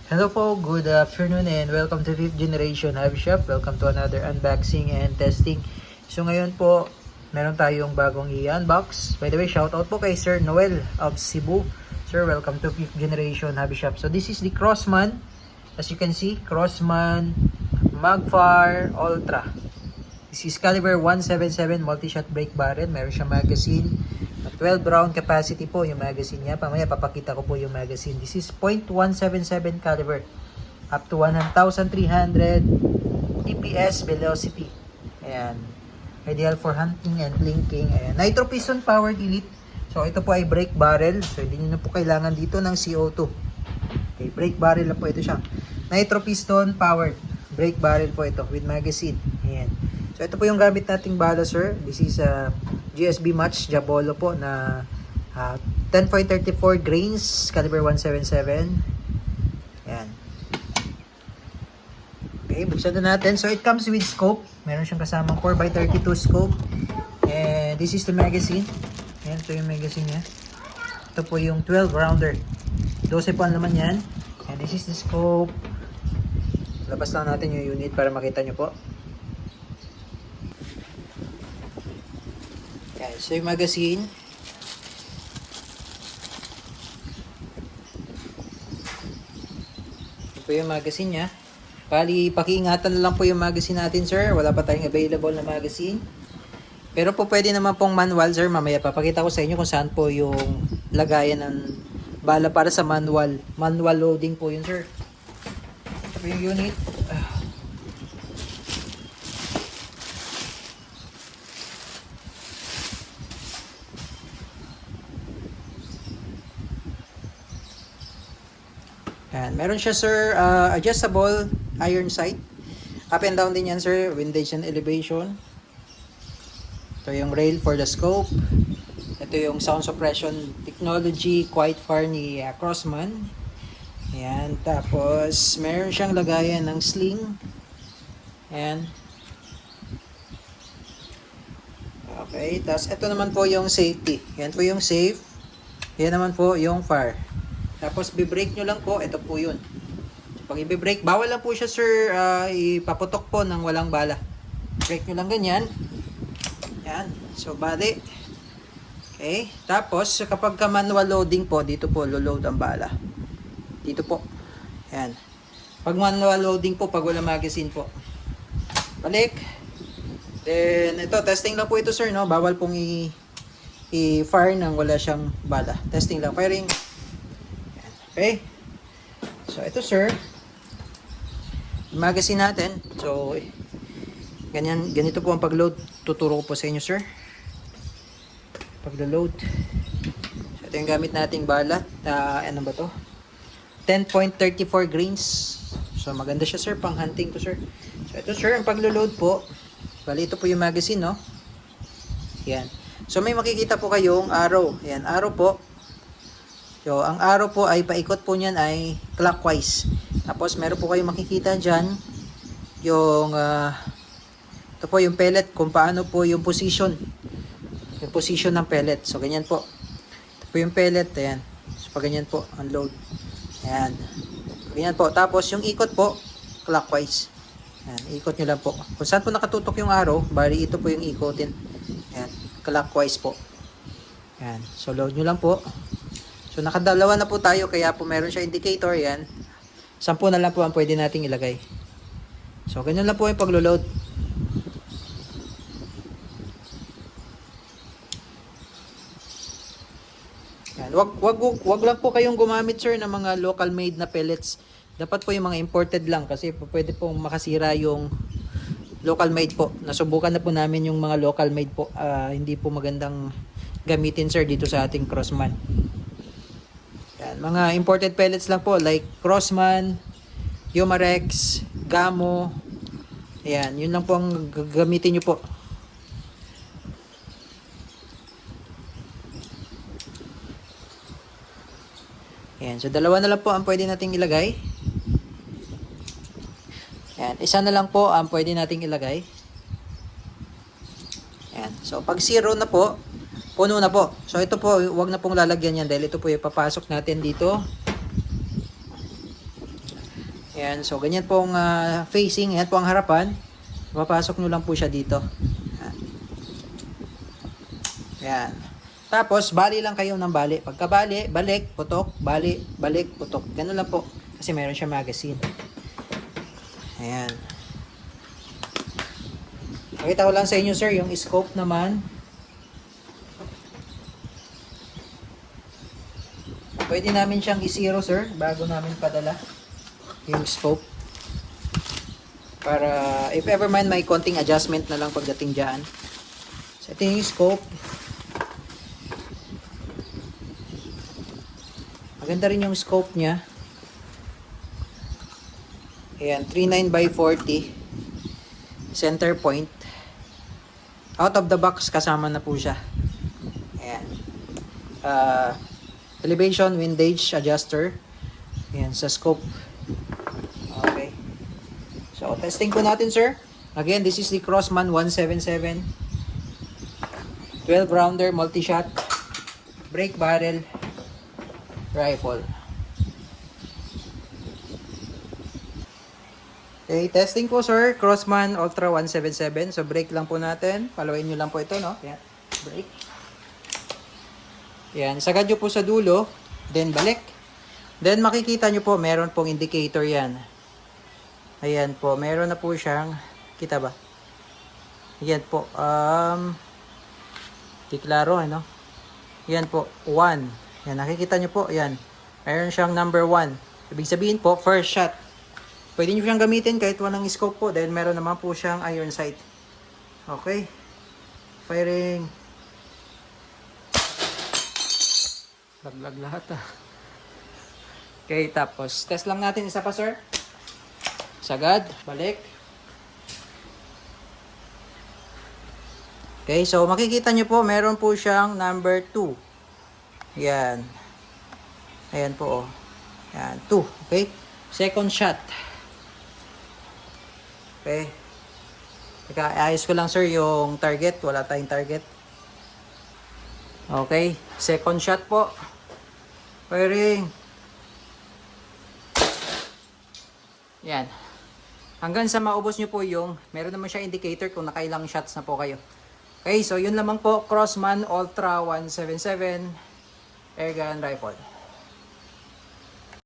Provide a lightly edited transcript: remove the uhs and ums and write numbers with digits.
Hello po, good afternoon and welcome to 5th Generation Hobby Shop. Welcome to another unboxing and testing. So ngayon po, meron tayong bagong i-unbox. By the way, shout out po kay Sir Noel of Cebu. Sir, welcome to 5th Generation Hobby Shop. So this is the Crossman. As you can see, Crossman Magfar Ultra. This is caliber 177 multi-shot brake barrel. Meron siyang magazine. 12 round capacity po yung magazine niya. Pamaya papakita ko po yung magazine. This is .177 caliber. Up to 1,300 TPS velocity. Ayan. Ideal for hunting and blinking. Ayan. Nitro piston powered elite. So ito po ay brake barrel. So hindi nyo na po kailangan dito ng CO2. Okay, brake barrel na po ito siya. Nitro piston powered brake barrel po ito with magazine. Ayan. So ito po yung gamit nating bala, sir. This is a GSB Match Jabolo po na 10.34 grains, caliber 177. Ayan. Okay, buksan na natin. So it comes with scope. Meron siyang kasamang 4x32 scope. And this is the magazine. Ayan, ito yung magazine niya. Ito po yung 12 rounder. 12 po ang laman yan. And this is the scope. Labas lang natin yung unit para makita nyo po. Ayan, so yung magazine. Ito po yung magazine niya. Bali, pakiingatan na lang po yung magazine natin, sir. Wala pa tayong available na magazine. Pero po pwede naman pong manual, sir. Mamaya papakita ko sa inyo kung saan po yung lagayan ng bala para sa manual. Manual loading po yun, sir. Ito po yung unit. Ayan. Meron siya, sir, adjustable iron sight. Up and down din yan, sir. Windage and elevation. Ito yung rail for the scope. Ito yung sound suppression technology quite far ni Crossman. Ayan. Tapos, meron siyang lagayan ng sling. Ayan. Okay. Tapos, ito naman po yung safety. Yan po yung safe. Yan naman po yung fire. Tapos, bibrake nyo lang po. Ito po yun. Pag i-brake, bawal lang po siya, sir, ipaputok po ng walang bala. Brake nyo lang ganyan. Yan. So, bali. Okay. Tapos, kapag manual loading po, dito po, load ang bala. Dito po. Yan. Pag manual loading po, pag wala magazine po. Balik. Then, ito, testing lang po ito, sir, no? Bawal pong i-fire nang wala siyang bala. Testing lang. Firing. Okay. So, ito, sir. Magazine natin. So, ganito po ang pag-load. Tuturo ko po sa inyo, sir. Pag-load. So, ito yung gamit nating bala. Ano ba to? 10.34 grains. So, maganda siya, sir. Pang hunting to, sir. So, ito, sir. Ang pag-load po. Bali, ito po yung magazine, no? Yan. So, may makikita po kayong arrow. Yan, arrow po. So, ang arrow po ay paikot po niyan ay clockwise. Tapos, meron po kayong makikita dyan yung ito po yung pellet, kung paano po yung position. Yung position ng pellet. So, ganyan po. Ito po yung pellet. Ayan. So, pag ganyan po, unload. Ayan. Ganyan po. Tapos, yung ikot po, clockwise. Ayan. Ikot nyo lang po. Kung saan po nakatutok yung arrow, bali ito po yung ikotin. Ayan. Clockwise po. Ayan. So, load nyo lang po. So, nakadalawa na po tayo, kaya po meron siya indicator, yan. 10 na lang po ang pwede nating ilagay. So, ganyan lang po yung paglo-load. Yan. Wag lang po kayong gumamit, sir, ng mga local made na pellets. Dapat po yung mga imported lang, kasi pwede pong makasira yung local made po. Nasubukan na po namin yung mga local made po. Hindi po magandang gamitin, sir, dito sa ating Crossman. Yan, mga imported pellets lang po like Crossman, Yomarex, Gamo. Ayan, yun lang po ang gagamitin nyo po. Ayan, so dalawa na lang po ang pwede nating ilagay. Ayan, isa na lang po ang pwede nating ilagay. Ayan, so pag 0 na po, puno na po. So ito po, wag na pong lalagyan yan dahil ito po yung papasok natin dito Ayan, so ganyan pong facing. Ayan po ang harapan. Papasok nyo lang po siya dito. Ayan. Tapos, bali lang kayo ng bali. Pagka bali, balik, putok, bali, balik, putok. Ganun lang po. Kasi meron siya magazine. Ayan. Pakita ko lang sa inyo, sir, yung scope naman. Pwede namin siyang i-zero, sir, bago namin padala yung scope. Para, if ever man, may konting adjustment na lang pagdating dyan. So, ito yung scope. Maganda rin yung scope niya. Ayan, 39 by 40. Center point. Out of the box, kasama na po siya. Ayan. Elevation, windage, adjuster. Ayan, sa scope. Okay. So, testing po natin, sir. Again, this is the Crossman 177. 12 rounder, multi-shot. Brake barrel. Rifle. Okay, testing po, sir. Crossman Ultra 177. So, brake lang po natin. Paluin nyo lang po ito, no? Yan. Brake. Yan. Sagad nyo po sa dulo. Then, balik. Then, makikita nyo po, meron pong indicator yan. Ayan po. Meron na po siyang, kita ba? Ayan po. Di klaro, ano? Yan po. 1. Yan. Nakikita nyo po. Ayan. Meron siyang number 1. Ibig sabihin po, first shot. Pwede nyo siyang gamitin kahit walang scope po. Dahil meron naman po siyang iron sight. Okay. Firing. Laglag lahat Okay, tapos test lang natin isa pa, sir. Sagad, balik. Okay, so makikita nyo po, meron po siyang number 2. Yan. Ayan po, oh. Yan, 2. Okay. Second shot. Okay. Teka, ayos ko lang, sir, yung target. Wala tayong target. Okay. Second shot po. Firing. Yan. Hanggang sa maubos nyo po yung, meron naman siya indicator kung nakailang shots na po kayo. Okay, so yun lamang po, Crossman Ultra 177 Airgun Rifle.